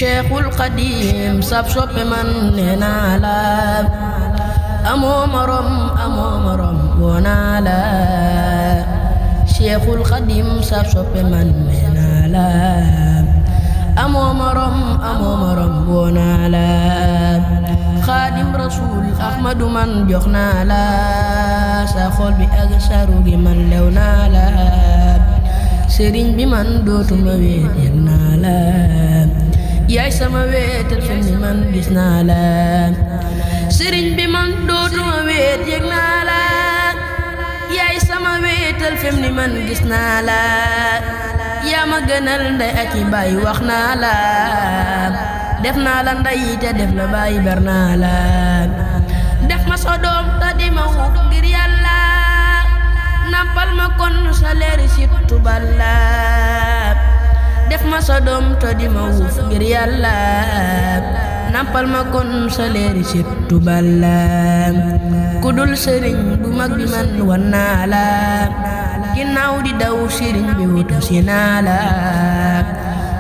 Cheikhul Xadim sab soppe man nee naa la amoo morom woo naa la Cheikhul Xadim sab soppe man nee naa la amoo morom woo naa la Xaadim Rasul Ahmadu man jox naa la sa xol bi ak saru gi man lew naa la sëriñ bi man dootuma weet yëg naa la yaay sama weetal fi ni man gis naa la sëriñ bi man dootuma weet yëg naa la yaay sama weetal fi ni man gis naa la yaa ma gënal ndey ak i baay wax naa la def naa la ndey te def la baay ber naa la def ma sa doom te di ma wut ngir yàlla nampal ma kon sa leeri sittu balla def ma sa doom te di ma wuuf ngir yàlla nampal ma kon sa leeri sittu balla ku dul sëriñ bu mag bi man wan naa la ginnaaw di daw sëriñ bi wutu si naa la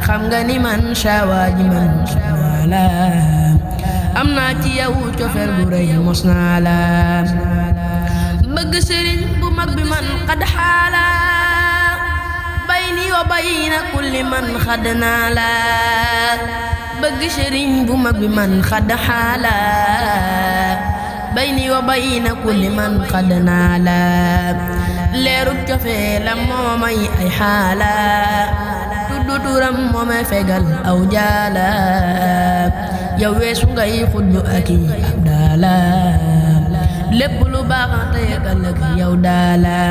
xam nga ni man sawaaji man naa la am naa ci yow cofeel bu rëy mos naa la bëgg sëriñ bu mag bi man xad xaala bayni wa bayna kulli man xad naa la bëgg sëriñ bu mag bi man xad xaala bayni wa bayna kulli man xad naa la leerug cofeelam moo may ay xaala tuddu turam moo may fegal aw jaala yow weesu ngay xuddu ak i ab daala lépp lu baax tey ak ëllëg yow daala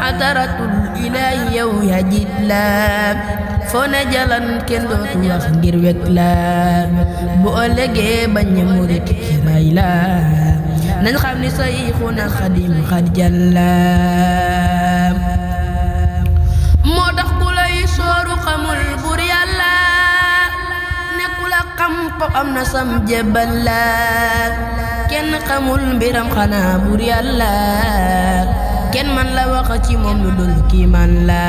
ataratul ilaahi yow yaa jiit la foo ne jalan kenn dootu wax ngir wekk la bu ëllëgee bañ ñe murit ray la nañ xam ni Sayxuna Xadim xad jalla moo tax ku lay sooru xamul bur yàlla nekku la xam ko am na sam jébbal la kenn xamul mbiram xanaa bur yàlla kenn man la wax ci moom lu dul kii man la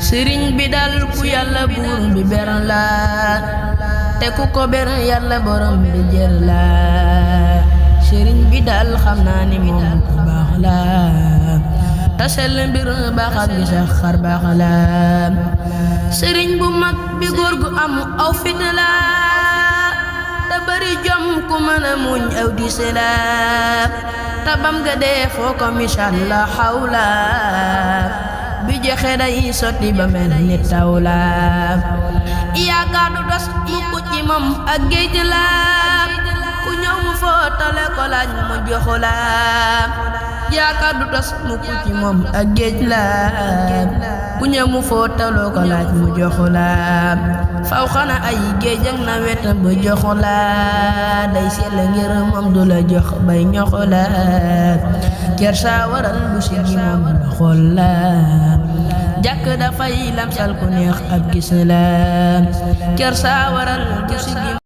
sëriñ bi dal ku yàlla buur bi ber la te ku ko ber yàlla borom bi jër la sëriñ bi dal xam naa ni moom ku baax la tasel mbir baaxam gi sax xar baax la sëriñ bu mag bi góor gu am aw fit la te bari jom ku mën a muñ aw diis la tabam ga dee foo ko misaal la xawla bi jexe day sotti ba mel ni taw la yaakaar du dos mukk ci moom ak géej la ku ñëw mu footale ko laaj mu joxu la yaakaar du dos mukk ci moom ak géej la ku ñëw mu footale ko laaj mu joxu la faw xana ay géej ak nawet ba joxu la day sell ngir moom du la jox bay ñoxu la kersa waral du si gi moom la xool la jàkk dafay lamsal ku neex ab gis la kersa waral du si gi